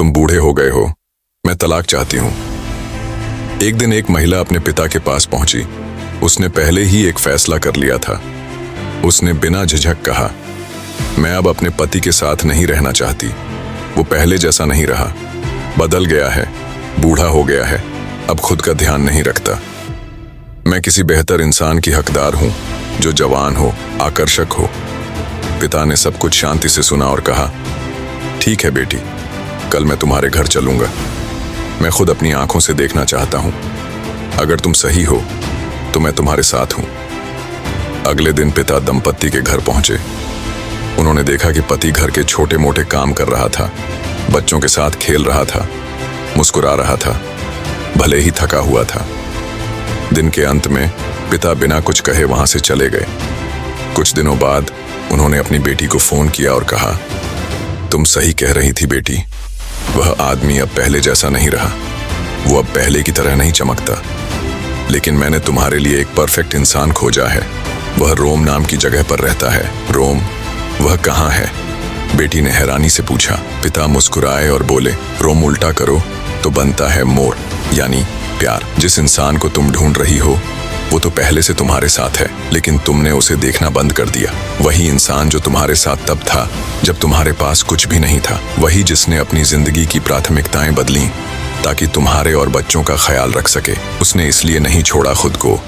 तुम बूढ़े हो गए हो, मैं तलाक चाहती हूँ। एक दिन एक महिला अपने पिता के पास पहुंची। उसने पहले ही एक फैसला कर लिया था। उसने बिना झिझक कहा, मैं अब अपने पति के साथ नहीं रहना चाहती। वो पहले जैसा नहीं रहा, बदल गया है, बूढ़ा हो गया है, अब खुद का ध्यान नहीं रखता। मैं किसी बेहतर इंसान की हकदार हूं, जो जवान हो, आकर्षक हो। पिता ने सब कुछ शांति से सुना और कहा, ठीक है बेटी, कल मैं तुम्हारे घर चलूंगा। मैं खुद अपनी आंखों से देखना चाहता हूं। अगर तुम सही हो तो मैं तुम्हारे साथ हूं। अगले दिन पिता दंपत्ति के घर पहुंचे। उन्होंने देखा कि पति घर के छोटे मोटे काम कर रहा था, बच्चों के साथ खेल रहा था, मुस्कुरा रहा था, भले ही थका हुआ था। दिन के अंत में पिता बिना कुछ कहे वहां से चले गए। कुछ दिनों बाद उन्होंने अपनी बेटी को फोन किया और कहा, तुम सही कह रही थी बेटी, वह आदमी अब पहले जैसा नहीं रहा, वो अब पहले की तरह नहीं चमकता। लेकिन मैंने तुम्हारे लिए एक परफेक्ट इंसान खोजा है। वह रोम नाम की जगह पर रहता है। रोम? वह कहाँ है? बेटी ने हैरानी से पूछा। पिता मुस्कुराए और बोले, रोम उल्टा करो तो बनता है मोर, यानी प्यार। जिस इंसान को तुम ढूंढ रही हो वो तो पहले से तुम्हारे साथ है, लेकिन तुमने उसे देखना बंद कर दिया। वही इंसान जो तुम्हारे साथ तब था जब तुम्हारे पास कुछ भी नहीं था। वही जिसने अपनी जिंदगी की प्राथमिकताएं बदली ताकि तुम्हारे और बच्चों का ख्याल रख सके। उसने इसलिए नहीं छोड़ा खुद को,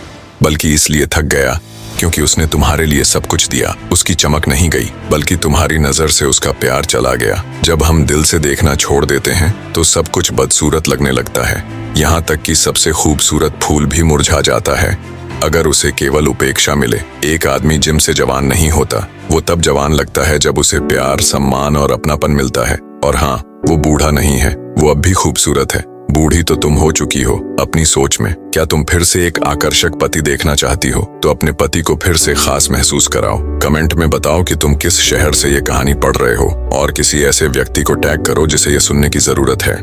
बल्कि इसलिए थक गया क्योंकि उसने तुम्हारे लिए सब कुछ दिया। उसकी चमक नहीं गई, बल्कि तुम्हारी नजर से उसका प्यार चला गया। जब हम दिल से देखना छोड़ देते हैं तो सब कुछ बदसूरत लगने लगता है। यहाँ तक कि सबसे खूबसूरत फूल भी मुरझा जाता है अगर उसे केवल उपेक्षा मिले। एक आदमी जिम से जवान नहीं होता, वो तब जवान लगता है जब उसे प्यार, सम्मान और अपनापन मिलता है। और हाँ, वो बूढ़ा नहीं है, वो अब भी खूबसूरत है। बूढ़ी तो तुम हो चुकी हो अपनी सोच में। क्या तुम फिर से एक आकर्षक पति देखना चाहती हो? तो अपने पति को फिर से खास महसूस कराओ। कमेंट में बताओ कि तुम किस शहर से ये कहानी पढ़ रहे हो और किसी ऐसे व्यक्ति को टैग करो जिसे ये सुनने की जरूरत है।